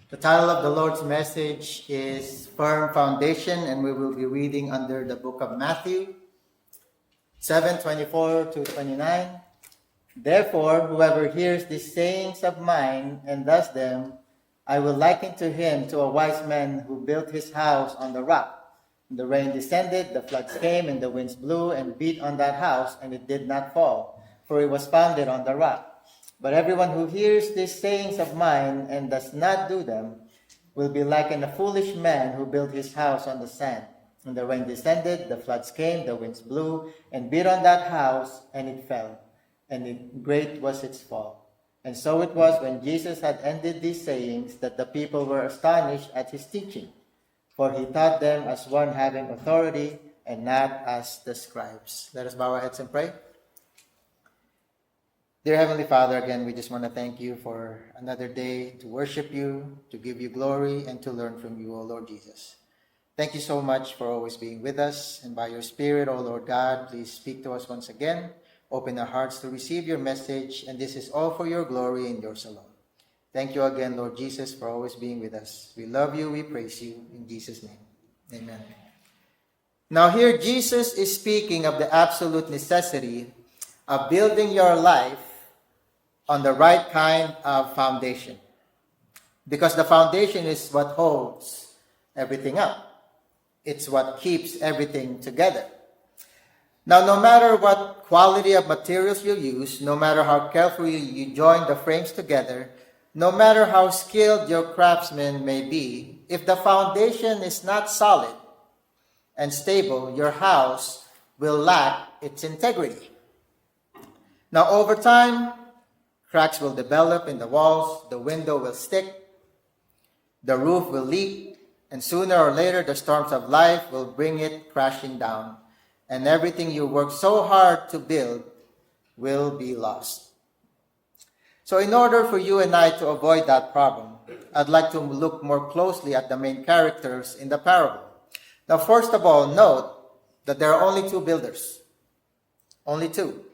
The title of the Lord's message is Firm Foundation, and we will be reading under the book of Matthew 7:24 to 29. Therefore, whoever hears these sayings of mine and does them, I will liken to him to a wise man who built his house on the rock. The rain descended, the floods came, and the winds blew and beat on that house, and it did not fall, for it was founded on the rock. But everyone who hears these sayings of mine and does not do them will be like a foolish man who built his house on the sand. And the rain descended, the floods came, the winds blew and beat on that house, and it fell. And great was its fall. And so it was when Jesus had ended these sayings that the people were astonished at his teaching. For he taught them as one having authority and not as the scribes. Let us bow our heads and pray. Dear Heavenly Father, again, we just want to thank you for another day to worship you, to give you glory, and to learn from you, O Lord Jesus. Thank you so much for always being with us. And by your Spirit, O Lord God, please speak to us once again. Open our hearts to receive your message. And this is all for your glory and yours alone. Thank you again, Lord Jesus, for always being with us. We love you. We praise you. In Jesus' name, amen. Now here, Jesus is speaking of the absolute necessity of building your life on the right kind of foundation. Because the foundation is what holds everything up. It's what keeps everything together. Now, no matter what quality of materials you use, no matter how carefully you join the frames together, no matter how skilled your craftsman may be, if the foundation is not solid and stable, your house will lack its integrity. Now, over time, cracks will develop in the walls, the window will stick, the roof will leak, and sooner or later the storms of life will bring it crashing down, and everything you worked so hard to build will be lost. So in order for you and I to avoid that problem, I'd like to look more closely at the main characters in the parable. Now, first of all, note that there are only two builders. Only two.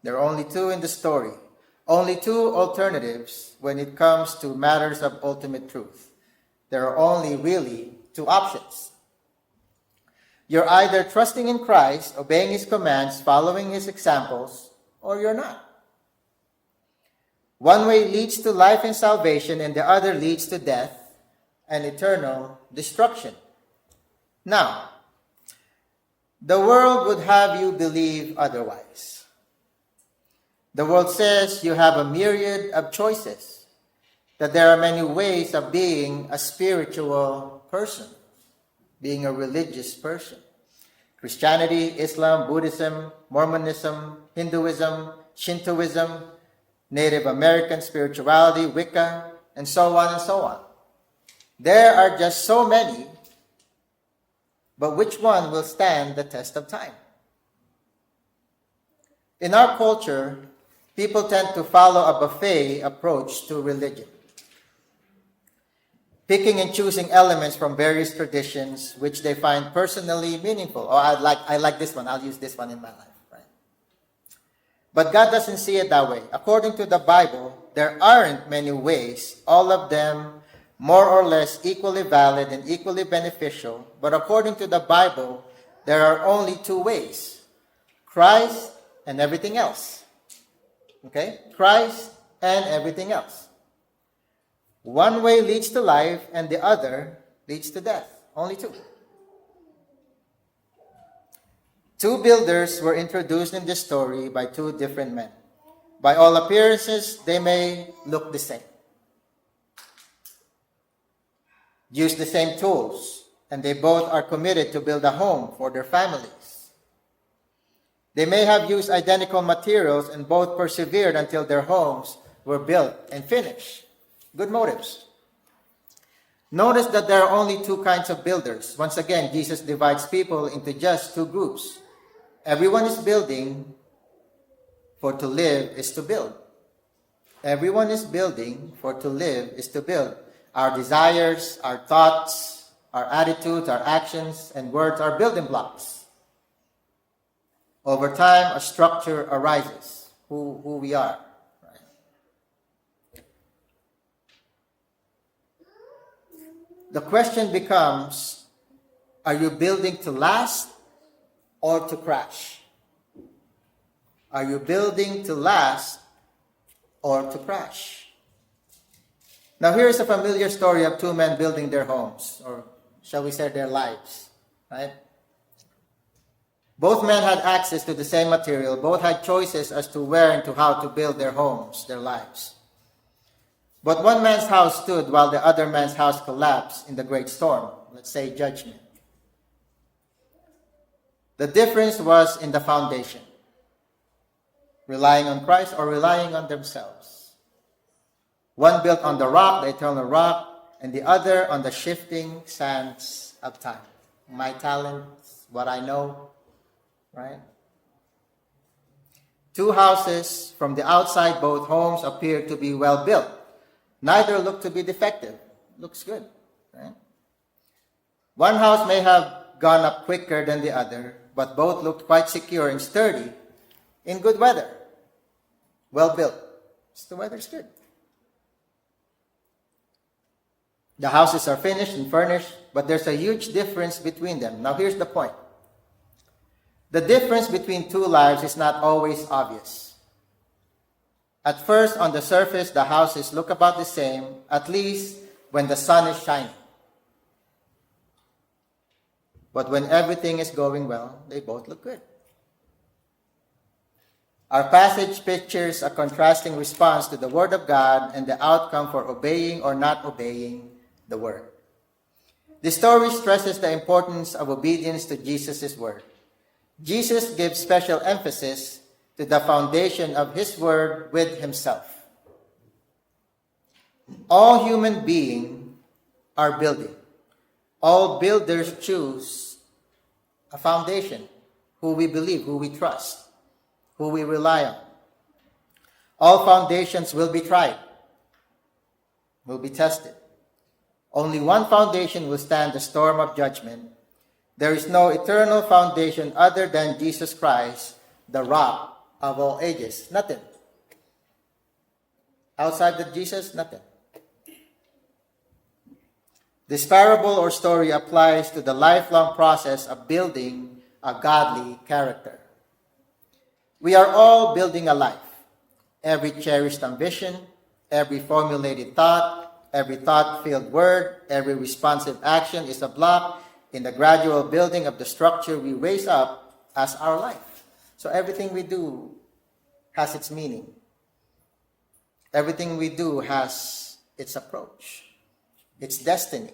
There are only two in the story. Only two alternatives when it comes to matters of ultimate truth. There are only really two options. You're either trusting in Christ, obeying his commands, following his examples, or you're not. One way leads to life and salvation, and the other leads to death and eternal destruction. Now, the world would have you believe otherwise. The world says you have a myriad of choices, that there are many ways of being a spiritual person, being a religious person. Christianity, Islam, Buddhism, Mormonism, Hinduism, Shintoism, Native American spirituality, Wicca, and so on and so on. There are just so many, but which one will stand the test of time? In our culture, people tend to follow a buffet approach to religion, picking and choosing elements from various traditions which they find personally meaningful. Oh, I like this one. I'll use this one in my life. Right? But God doesn't see it that way. According to the Bible, there aren't many ways, all of them more or less equally valid and equally beneficial. But according to the Bible, there are only two ways: Christ and everything else. Okay? Christ and everything else. One way leads to life and the other leads to death. Only two. Two builders were introduced in this story by two different men. By all appearances, they may look the same. Use the same tools, and they both are committed to build a home for their families. They may have used identical materials and both persevered until their homes were built and finished. Good motives. Notice that there are only two kinds of builders. Once again, Jesus divides people into just two groups. Everyone is building, for to live is to build. Everyone is building, for to live is to build. Our desires, our thoughts, our attitudes, our actions, and words are building blocks. Over time, a structure arises, who we are. Right? the question becomes, are you building to last or to crash? Are you building to last or to crash? Now here's a familiar story of two men building their homes, or shall we say their lives, right? Both men had access to the same material. Both had choices as to where and to how to build their homes, their lives. But one man's house stood while the other man's house collapsed in the great storm, let's say judgment. The difference was in the foundation, relying on Christ or relying on themselves. One built on the rock, the eternal rock, and the other on the shifting sands of time. My talents, what I know, right? Two houses, from the outside, both homes appear to be well built. Neither look to be defective. Looks good, right? One house may have gone up quicker than the other, but both looked quite secure and sturdy in good weather. Well built. The weather's good. The houses are finished and furnished, but there's a huge difference between them. Now here's the point. The difference between two lives is not always obvious. At first, on the surface, the houses look about the same, at least when the sun is shining. But when everything is going well, they both look good. Our passage pictures a contrasting response to the Word of God and the outcome for obeying or not obeying the Word. The story stresses the importance of obedience to Jesus' Word. Jesus gives special emphasis to the foundation of His Word with Himself. All human beings are building. All builders choose a foundation, who we believe, who we trust, who we rely on. All foundations will be tried, will be tested. Only one foundation will stand the storm of judgment. There is no eternal foundation other than Jesus Christ, the rock of all ages. Nothing. Outside of Jesus, nothing. This parable or story applies to the lifelong process of building a godly character. We are all building a life. Every cherished ambition, every formulated thought, every thought-filled word, every responsive action is a block in the gradual building of the structure we raise up as our life. So everything we do has its meaning. Everything we do has its approach, its destiny.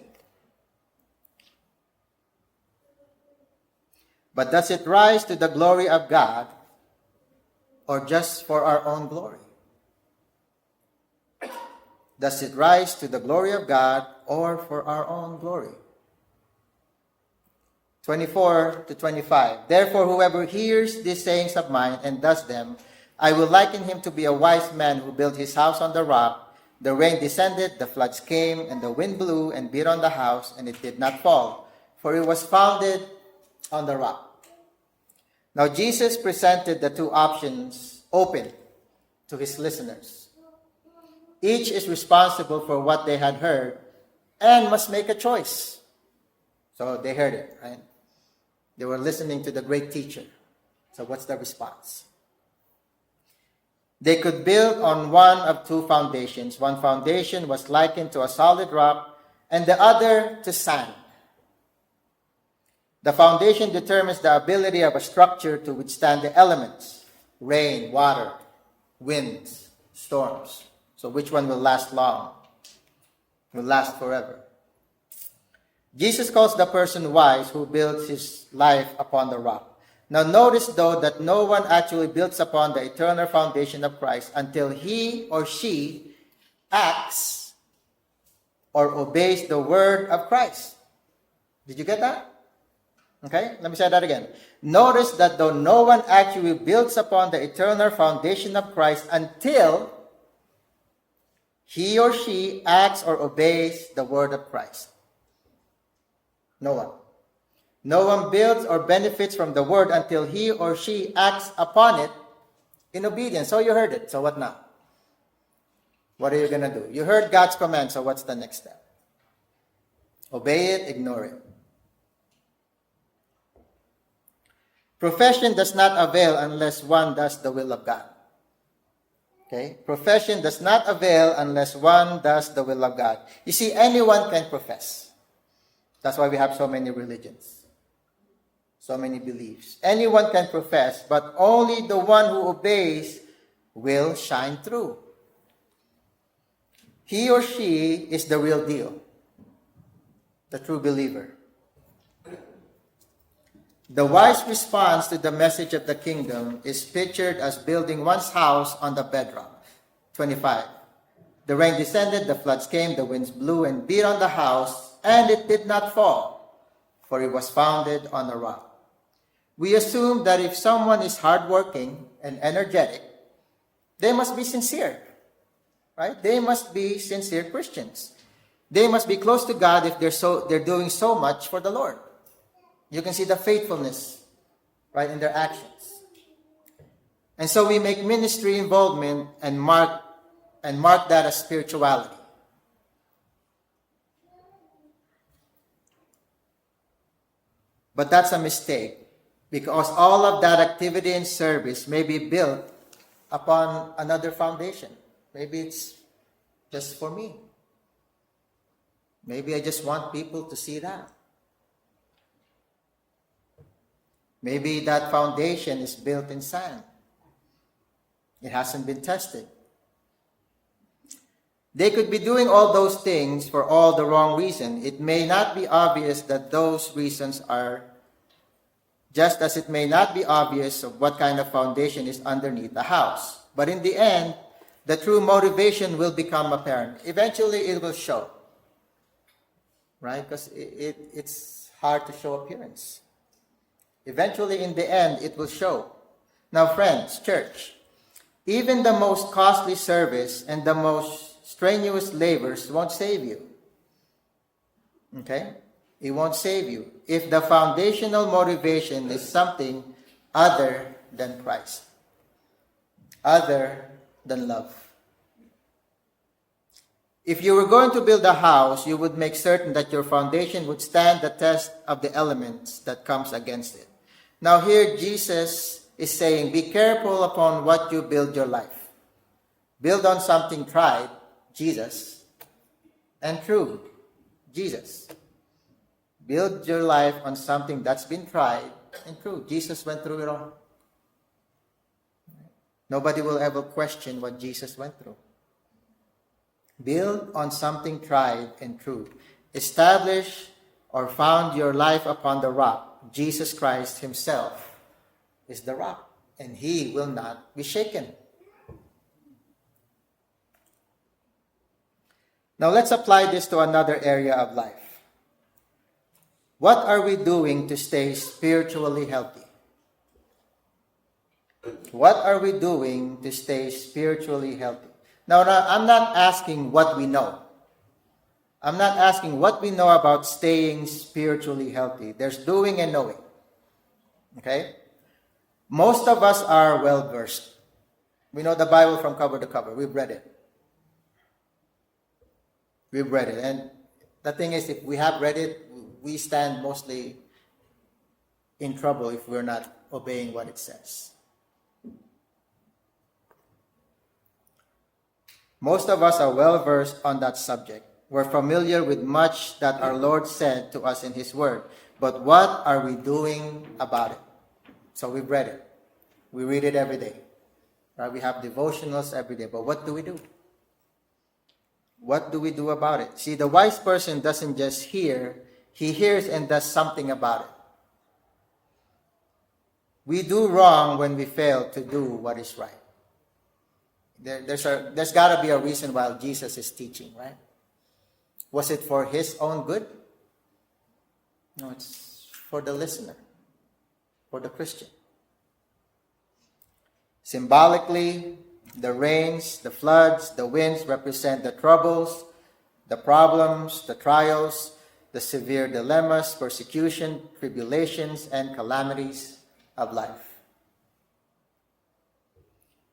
But does it rise to the glory of God or just for our own glory? Does it rise to the glory of God or for our own glory? 24 to 25. Therefore, whoever hears these sayings of mine and does them, I will liken him to be a wise man who built his house on the rock. The rain descended, the floods came, and the wind blew and beat on the house, and it did not fall, for it was founded on the rock. Now, Jesus presented the two options open to his listeners. Each is responsible for what they had heard and must make a choice. So they heard it, right? They were listening to the great teacher. So what's the response? They could build on one of two foundations. One foundation was likened to a solid rock, and the other to sand. The foundation determines the ability of a structure to withstand the elements: rain, water, winds, storms. So which one will last long? Will last forever. Jesus calls the person wise who builds his life upon the rock. Now notice, though, that no one actually builds upon the eternal foundation of Christ until he or she acts or obeys the word of Christ. Did you get that? Okay, let me say that again. Notice that though no one actually builds upon the eternal foundation of Christ until he or she acts or obeys the word of Christ. No one. No one builds or benefits from the word until he or she acts upon it in obedience. So you heard it. So what now? What are you going to do? You heard God's command. So what's the next step? Obey it, ignore it. Profession does not avail unless one does the will of God. Okay? Profession does not avail unless one does the will of God. You see, anyone can profess. That's why we have so many religions, so many beliefs. Anyone can profess, but only the one who obeys will shine through. He or she is the real deal, the true believer. The wise response to the message of the kingdom is pictured as building one's house on the bedrock. 25. The rain descended, the floods came, the winds blew and beat on the house, and it did not fall, for it was founded on a rock. We assume that if someone is hardworking and energetic, they must be sincere, right? They must be sincere Christians. They must be close to God if they're doing so much for the Lord. You can see the faithfulness, right, in their actions. And so we make ministry involvement and mark that as spirituality. But that's a mistake, because all of that activity and service may be built upon another foundation. Maybe it's just for me. Maybe I just want people to see that. Maybe that foundation is built in sand. It hasn't been tested. They could be doing all those things for all the wrong reason. It may not be obvious that those reasons are, just as it may not be obvious of what kind of foundation is underneath the house. But in the end, the true motivation will become apparent. Eventually, it will show. Right? Because it's hard to show appearance. Eventually, in the end, it will show. Now, friends, church, even the most costly service and the most strenuous labors won't save you. Okay? It won't save you if the foundational motivation is something other than Christ, other than love. If you were going to build a house, you would make certain that your foundation would stand the test of the elements that comes against it. Now here Jesus is saying, be careful upon what you build your life. Build on something tried, Jesus, and true, Jesus. Build your life on something that's been tried and true. Jesus went through it all. Nobody will ever question what Jesus went through. Build on something tried and true. Establish or found your life upon the rock. Jesus Christ himself is the rock, and he will not be shaken. Now let's apply this to another area of life. What are we doing to stay spiritually healthy? What are we doing to stay spiritually healthy? Now, I'm not asking what we know. I'm not asking what we know about staying spiritually healthy. There's doing and knowing. Okay? Most of us are well-versed. We know the Bible from cover to cover. We've read it. We've read it. And the thing is, if we have read it, we stand mostly in trouble if we're not obeying what it says. Most of us are well-versed on that subject. We're familiar with much that our Lord said to us in his word. But what are we doing about it? So we've read it. We read it every day. Right? We have devotionals every day. But what do we do? What do we do about it? See, the wise person doesn't just hear. He hears and does something about it. We do wrong when we fail to do what is right. There's got to be a reason why Jesus is teaching, right? Was it for his own good? No, it's for the listener, for the Christian. Symbolically, the rains, the floods, the winds represent the troubles, the problems, the trials, the severe dilemmas, persecution, tribulations, and calamities of life.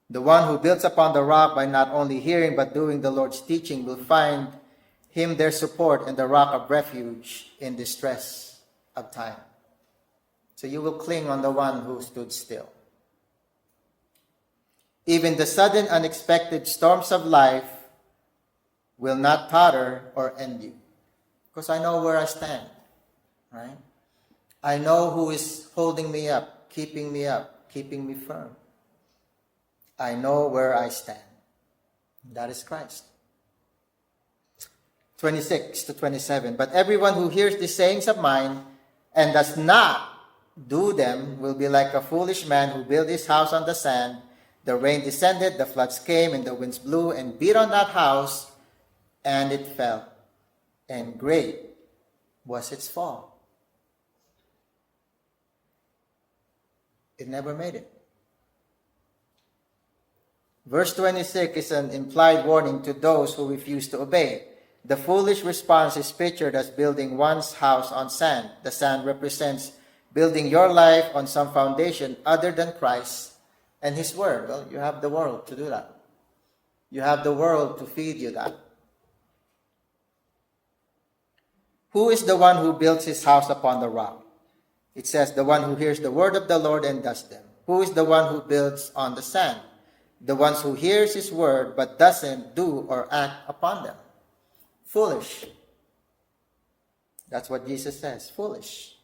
The one who builds upon the rock by not only hearing but doing the Lord's teaching will find him their support and the rock of refuge in distress of time. So you will cling on the one who stood still. Even the sudden unexpected storms of life will not totter or end you. Because I know where I stand, right? I know who is holding me up, keeping me firm. I know where I stand. That is Christ. 26 to 27. But everyone who hears these sayings of mine and does not do them will be like a foolish man who built his house on the sand. The rain descended, the floods came, and the winds blew and beat on that house, and it fell. And great was its fall. It never made it. Verse 26 is an implied warning to those who refuse to obey. The foolish response is pictured as building one's house on sand. The sand represents building your life on some foundation other than Christ and His Word. Well, you have the world to do that. You have the world to feed you that. Who is the one who builds his house upon the rock? It says, the one who hears the word of the Lord and does them. Who is the one who builds on the sand? The ones who hears His word but doesn't do or act upon them. Foolish. That's what Jesus says, foolish.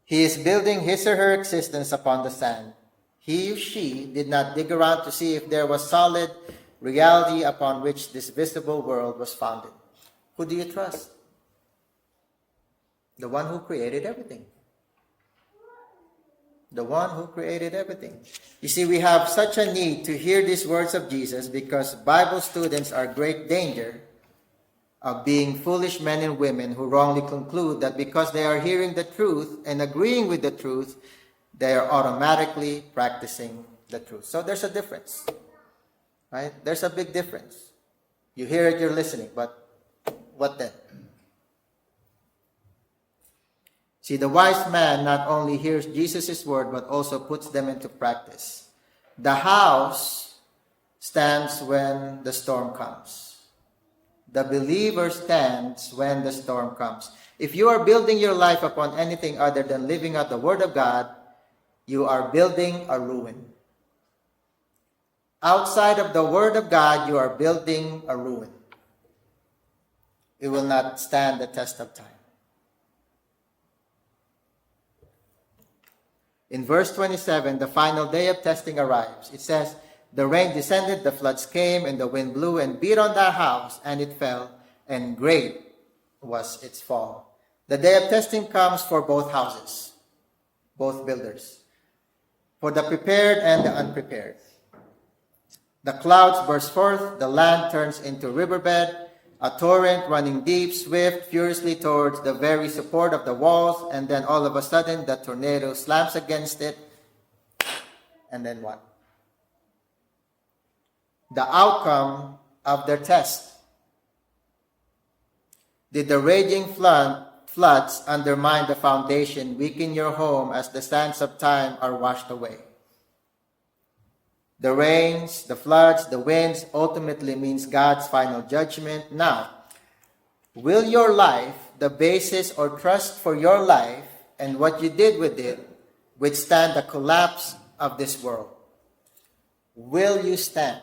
He is building his or her existence upon the sand. He or she did not dig around to see if there was solid reality upon which this visible world was founded. Who do you trust? The one who created everything. The one who created everything. You see, we have such a need to hear these words of Jesus because Bible students are great danger of being foolish men and women who wrongly conclude that because they are hearing the truth and agreeing with the truth, they are automatically practicing the truth. So there's a difference, right? There's a big difference. You hear it, you're listening, but what then? See, the wise man not only hears Jesus' word, but also puts them into practice. The house stands when the storm comes. The believer stands when the storm comes. If you are building your life upon anything other than living out the word of God, you are building a ruin. Outside of the word of God, you are building a ruin. It will not stand the test of time. In verse 27, the final day of testing arrives. It says, the rain descended, the floods came, and the wind blew and beat on that house, and it fell, and great was its fall. The day of testing comes for both houses, both builders, for the prepared and the unprepared. The clouds burst forth, the land turns into riverbed, a torrent running deep, swift, furiously towards the very support of the walls, and then all of a sudden the tornado slams against it. And then what? The outcome of their test. Did the raging floods undermine the foundation, weaken your home as the sands of time are washed away? The rains, the floods, the winds ultimately means God's final judgment. Now, will your life, the basis or trust for your life and what you did with it, withstand the collapse of this world? Will you stand?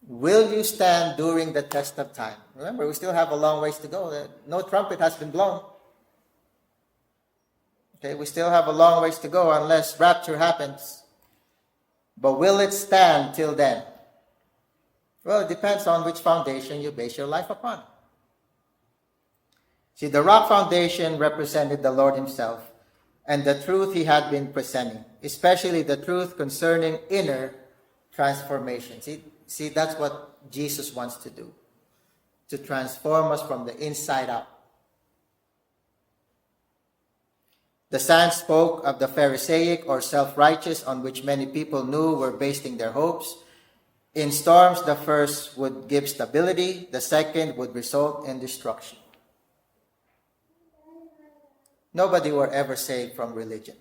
Will you stand during the test of time? Remember, we still have a long ways to go. No trumpet has been blown. Okay, we still have a long ways to go unless rapture happens. But will it stand till then? Well, it depends on which foundation you base your life upon. See, the rock foundation represented the Lord Himself and the truth He had been presenting, especially the truth concerning inner transformation. See, that's what Jesus wants to do, to transform us from the inside out. The sand spoke of the Pharisaic or self-righteous on which many people knew were basing their hopes. In storms, the first would give stability, the second would result in destruction. Nobody were ever saved from religion.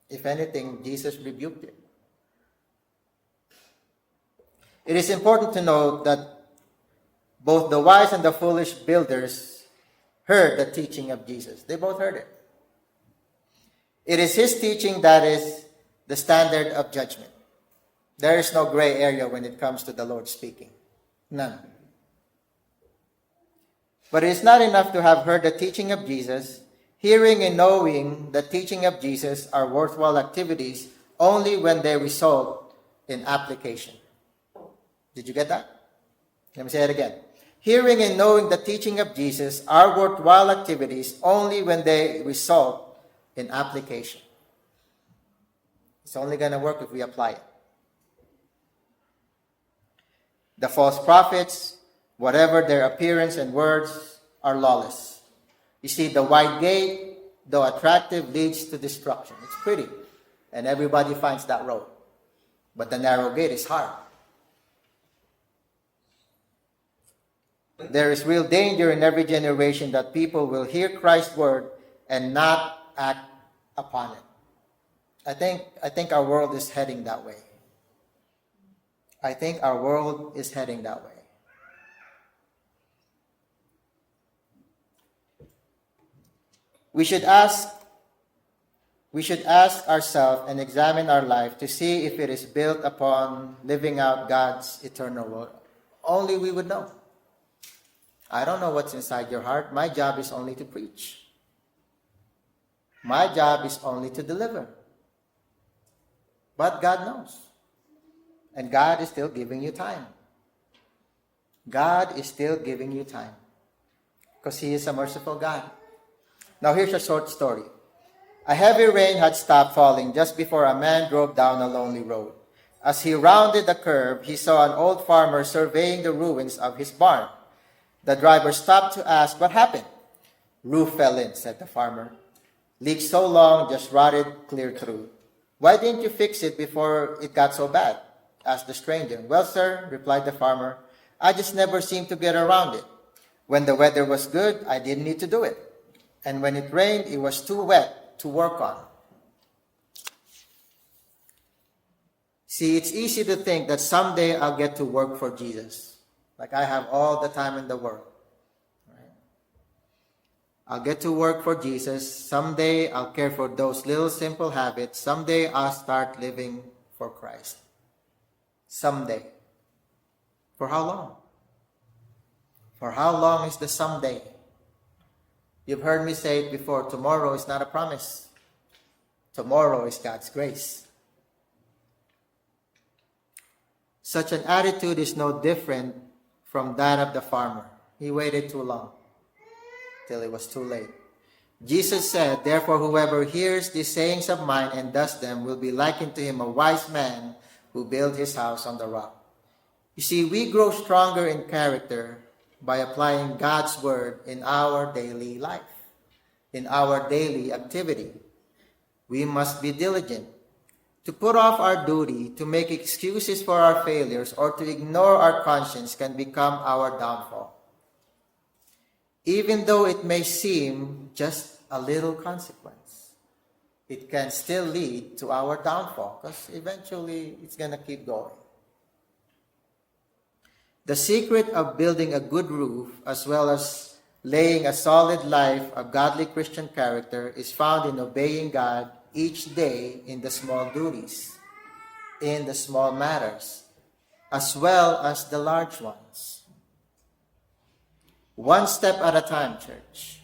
If anything, Jesus rebuked it. It is important to note that both the wise and the foolish builders heard the teaching of Jesus. They both heard it. It is his teaching that is the standard of judgment. There is no gray area when it comes to the Lord speaking. None. But it is not enough to have heard the teaching of Jesus. Hearing and knowing the teaching of Jesus are worthwhile activities only when they result in application. Did you get that? Let me say it again. Hearing and knowing the teaching of Jesus are worthwhile activities only when they result in application. It's only going to work if we apply it. The false prophets, whatever their appearance and words, are lawless. You see, the wide gate, though attractive, leads to destruction. It's pretty, and everybody finds that road. But the narrow gate is hard. There is real danger in every generation that people will hear Christ's word and not act upon it. I think our world is heading that way. I think our world is heading that way. We should ask ourselves and examine our life to see if it is built upon living out God's eternal will. Only we would know. I don't know what's inside your heart. My job is only to preach. My job is only to deliver. But God knows. And God is still giving you time. God is still giving you time. Because He is a merciful God. Now here's a short story. A heavy rain had stopped falling just before a man drove down a lonely road. As he rounded the curve, he saw an old farmer surveying the ruins of his barn. The driver stopped to ask what happened. Roof fell in, said the farmer. Leaked so long, just rotted clear through. Why didn't you fix it before it got so bad? Asked the stranger. Well, sir, replied the farmer, I just never seemed to get around it. When the weather was good, I didn't need to do it. And when it rained, it was too wet to work on. See, it's easy to think that someday I'll get to work for Jesus. Like I have all the time in the world. Right? I'll get to work for Jesus. Someday I'll care for those little simple habits. Someday I'll start living for Christ. Someday. For how long? For how long is the someday? You've heard me say it before, tomorrow is not a promise. Tomorrow is God's grace. Such an attitude is no different from that of the farmer. He waited too long, till it was too late. Jesus said, therefore whoever hears these sayings of mine and does them will be likened to him, a wise man who built his house on the rock. You see, we grow stronger in character by applying God's word in our daily life, in our daily activity. We must be diligent. To put off our duty, to make excuses for our failures, or to ignore our conscience can become our downfall. Even though it may seem just a little consequence, it can still lead to our downfall because eventually it's going to keep going. The secret of building a good roof as well as laying a solid life of godly Christian character is found in obeying God each day in the small duties, in the small matters, as well as the large ones. One step at a time, church.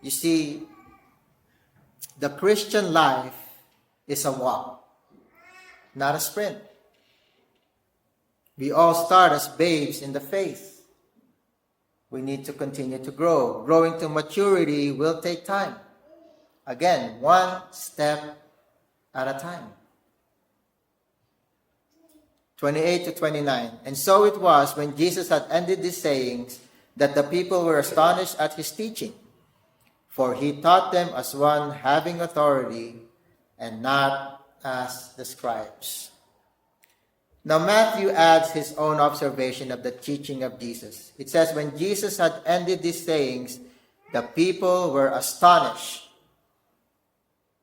You see, the Christian life is a walk, not a sprint. We all start as babes in the faith. We need to continue to grow. Growing to maturity will take time. Again, one step at a time. 28 to 29. And so it was when Jesus had ended these sayings that the people were astonished at his teaching. For he taught them as one having authority and not as the scribes. Now Matthew adds his own observation of the teaching of Jesus. It says, when Jesus had ended these sayings, the people were astonished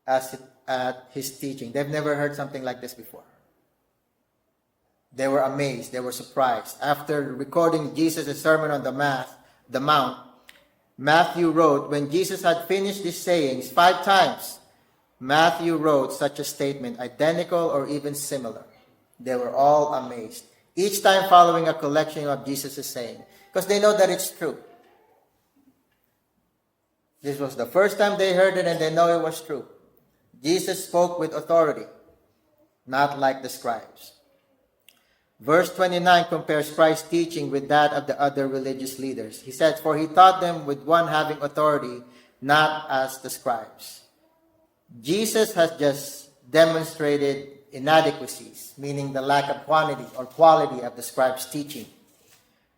at his teaching. They've never heard something like this before. They were amazed. They were surprised. After recording Jesus' Sermon on the Mount, Matthew wrote, when Jesus had finished these sayings 5 times, Matthew wrote such a statement, identical or even similar. They were all amazed. Each time following a collection of Jesus' saying, because they know that it's true. This was the first time they heard it and they know it was true. Jesus spoke with authority, not like the scribes. Verse 29 compares Christ's teaching with that of the other religious leaders. He said, for he taught them with one having authority, not as the scribes. Jesus has just demonstrated inadequacies, meaning the lack of quantity or quality of the scribes' teaching,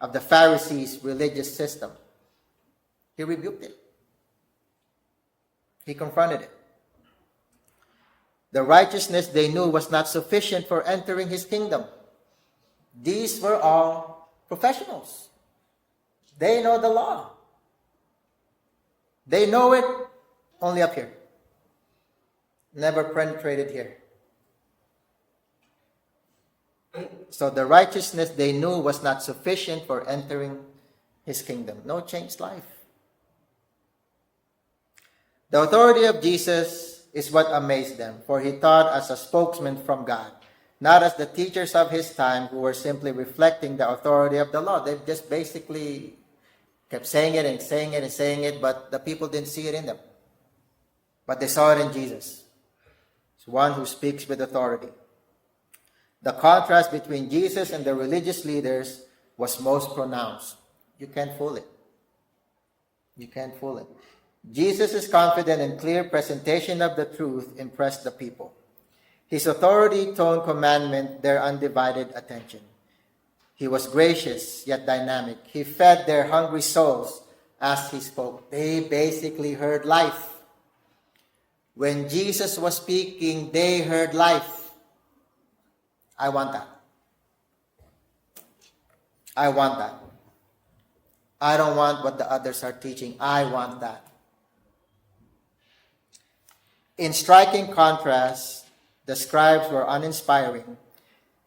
of the Pharisees' religious system. He rebuked it. He confronted it. The righteousness they knew was not sufficient for entering his kingdom. These were all professionals. They know the law. They know it only up here. Never penetrated here. So the righteousness they knew was not sufficient for entering his kingdom. No changed life. The authority of Jesus is what amazed them, for he taught as a spokesman from God, not as the teachers of his time who were simply reflecting the authority of the law. They just basically kept saying it and saying it and saying it, but the people didn't see it in them. But they saw it in Jesus. It's one who speaks with authority. The contrast between Jesus and the religious leaders was most pronounced. You can't fool it. You can't fool it. Jesus' confident and clear presentation of the truth impressed the people. His authority toned commandment their undivided attention. He was gracious yet dynamic. He fed their hungry souls as he spoke. They basically heard life. When Jesus was speaking, they heard life. I want that. I want that. I don't want what the others are teaching. I want that. In striking contrast, the scribes were uninspiring.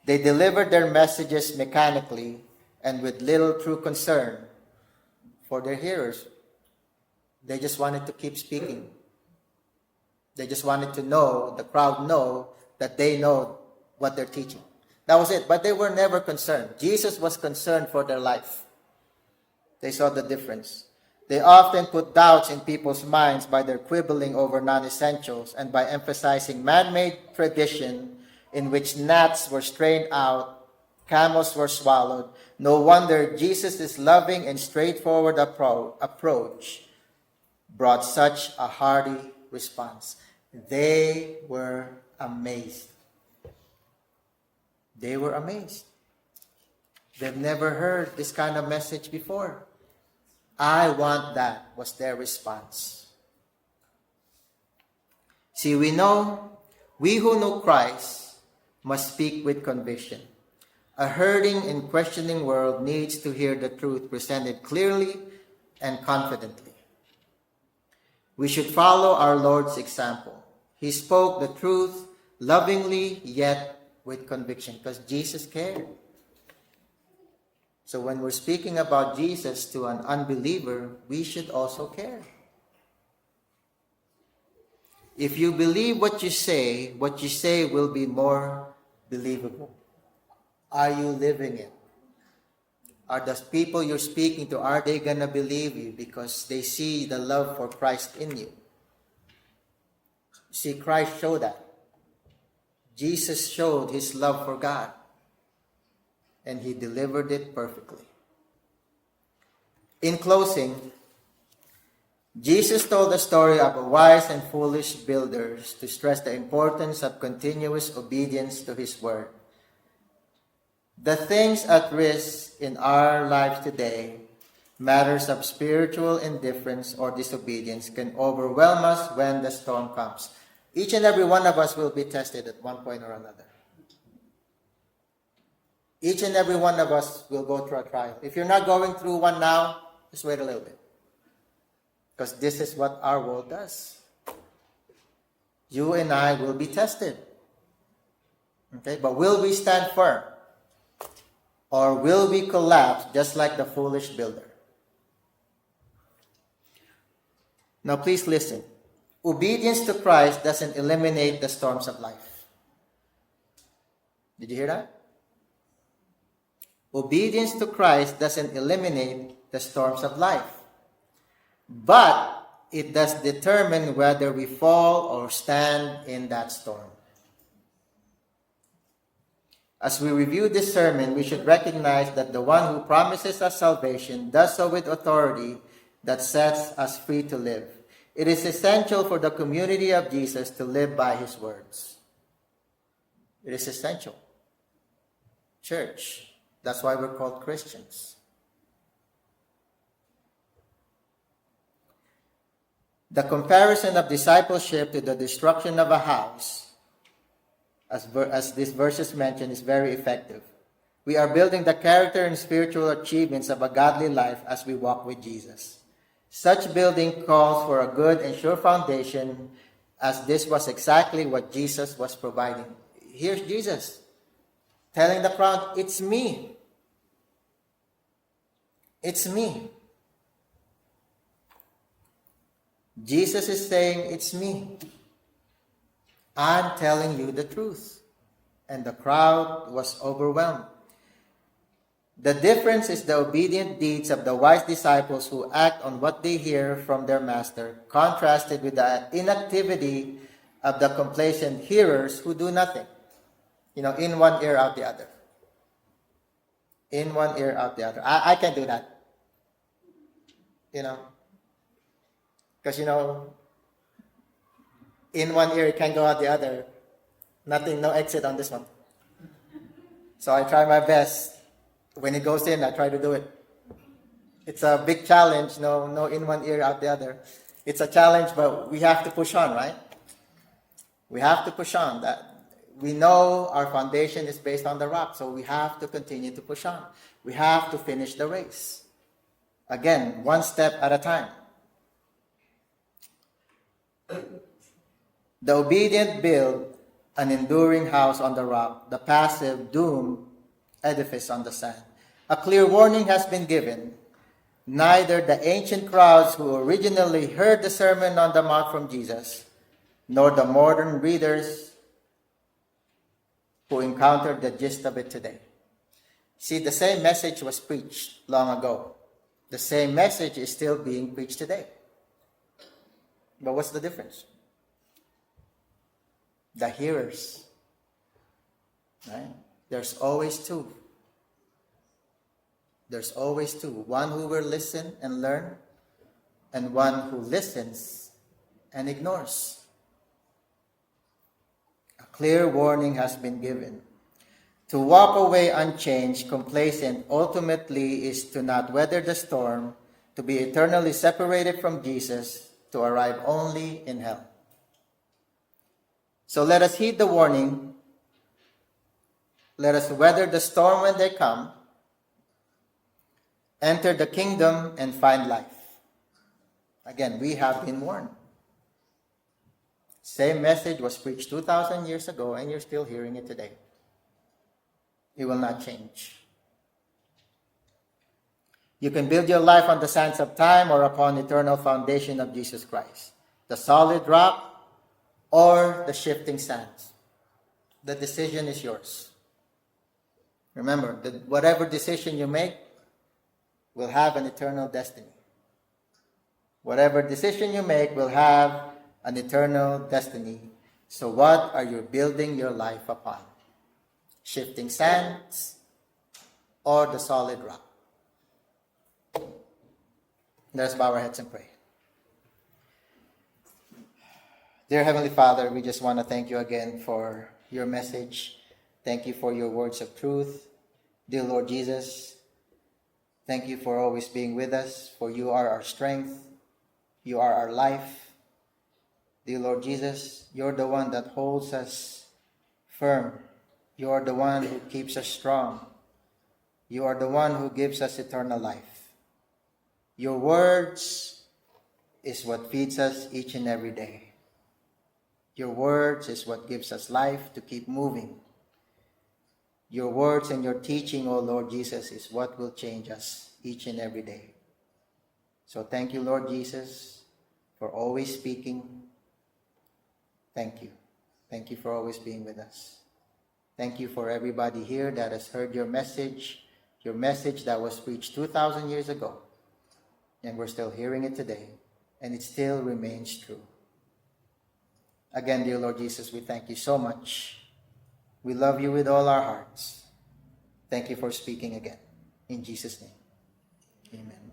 They delivered their messages mechanically and with little true concern for their hearers. They just wanted to keep speaking. They just wanted to know, the crowd know, that they know what they're teaching. That was it. But they were never concerned. Jesus was concerned for their life. They saw the difference. They often put doubts in people's minds by their quibbling over non-essentials and by emphasizing man-made tradition in which gnats were strained out, camels were swallowed. No wonder Jesus' loving and straightforward approach brought such a hearty response. They were amazed. They were amazed. They've never heard this kind of message before. I want that, was their response. See, we who know Christ must speak with conviction. A hurting and questioning world needs to hear the truth presented clearly and confidently. We should follow our Lord's example. He spoke the truth lovingly yet with conviction because Jesus cared. So when we're speaking about Jesus to an unbeliever, we should also care. If you believe what you say will be more believable. Are you living it? Are the people you're speaking to, are they going to believe you because they see the love for Christ in you? See, Christ showed that. Jesus showed his love for God. And he delivered it perfectly. In closing, Jesus told the story of a wise and foolish builders to stress the importance of continuous obedience to his word. The things at risk in our lives today, matters of spiritual indifference or disobedience, can overwhelm us when the storm comes. Each and every one of us will be tested at one point or another. Each and every one of us will go through a trial. If you're not going through one now, just wait a little bit. Because this is what our world does. You and I will be tested. Okay? But will we stand firm? Or will we collapse just like the foolish builder? Now please listen. Obedience to Christ doesn't eliminate the storms of life. Did you hear that? Obedience to Christ doesn't eliminate the storms of life, but it does determine whether we fall or stand in that storm. As we review this sermon, we should recognize that the one who promises us salvation does so with authority that sets us free to live. It is essential for the community of Jesus to live by his words. It is essential. Church, that's why we're called Christians. The comparison of discipleship to the destruction of a house, as these verses mention, is very effective. We are building the character and spiritual achievements of a godly life as we walk with Jesus. Such building calls for a good and sure foundation, as this was exactly what Jesus was providing. Here's Jesus telling the crowd, it's me. It's me. Jesus is saying, it's me. I'm telling you the truth. And the crowd was overwhelmed. The difference is the obedient deeds of the wise disciples who act on what they hear from their master, contrasted with the inactivity of the complacent hearers who do nothing. In one ear, out the other. In one ear, out the other. I can't do that. Because, in one ear, it can't go out the other. Nothing, no exit on this one. So I try my best. When it goes in, I try to do it. It's a big challenge. No in one ear, out the other. It's a challenge, but we have to push on, right? We have to push on. That we know our foundation is based on the rock, so we have to continue to push on. We have to finish the race. Again, one step at a time. The obedient build an enduring house on the rock. The passive doom edifice on the sand. A clear warning has been given. Neither the ancient crowds who originally heard the Sermon on the Mount from Jesus, nor the modern readers who encountered the gist of it today. See, the same message was preached long ago. The same message is still being preached today. But what's the difference? The hearers. Right? There's always two. There's always two. One who will listen and learn, and one who listens and ignores. A clear warning has been given. To walk away unchanged, complacent, ultimately is to not weather the storm, to be eternally separated from Jesus, to arrive only in hell. So let us heed the warning. Let us weather the storm when they come, enter the kingdom, and find life. Again, we have been warned. Same message was preached 2,000 years ago, and you're still hearing it today. It will not change. You can build your life on the sands of time or upon the eternal foundation of Jesus Christ, the solid rock or the shifting sands. The decision is yours. Remember, that whatever decision you make will have an eternal destiny. Whatever decision you make will have an eternal destiny. So what are you building your life upon? Shifting sands or the solid rock? Let us bow our heads and pray. Dear Heavenly Father, we just want to thank you again for your message. Thank you for your words of truth. Dear Lord Jesus, thank you for always being with us, for you are our strength. You are our life. Dear Lord Jesus, you're the one that holds us firm. You are the one who keeps us strong. You are the one who gives us eternal life. Your words is what feeds us each and every day. Your words is what gives us life to keep moving. Your words and your teaching, O Lord Jesus, is what will change us each and every day. So thank you, Lord Jesus, for always speaking. Thank you. Thank you for always being with us. Thank you for everybody here that has heard your message that was preached 2,000 years ago. And we're still hearing it today, and it still remains true. Again, dear Lord Jesus, we thank you so much. We love you with all our hearts. Thank you for speaking again. In Jesus' name, amen.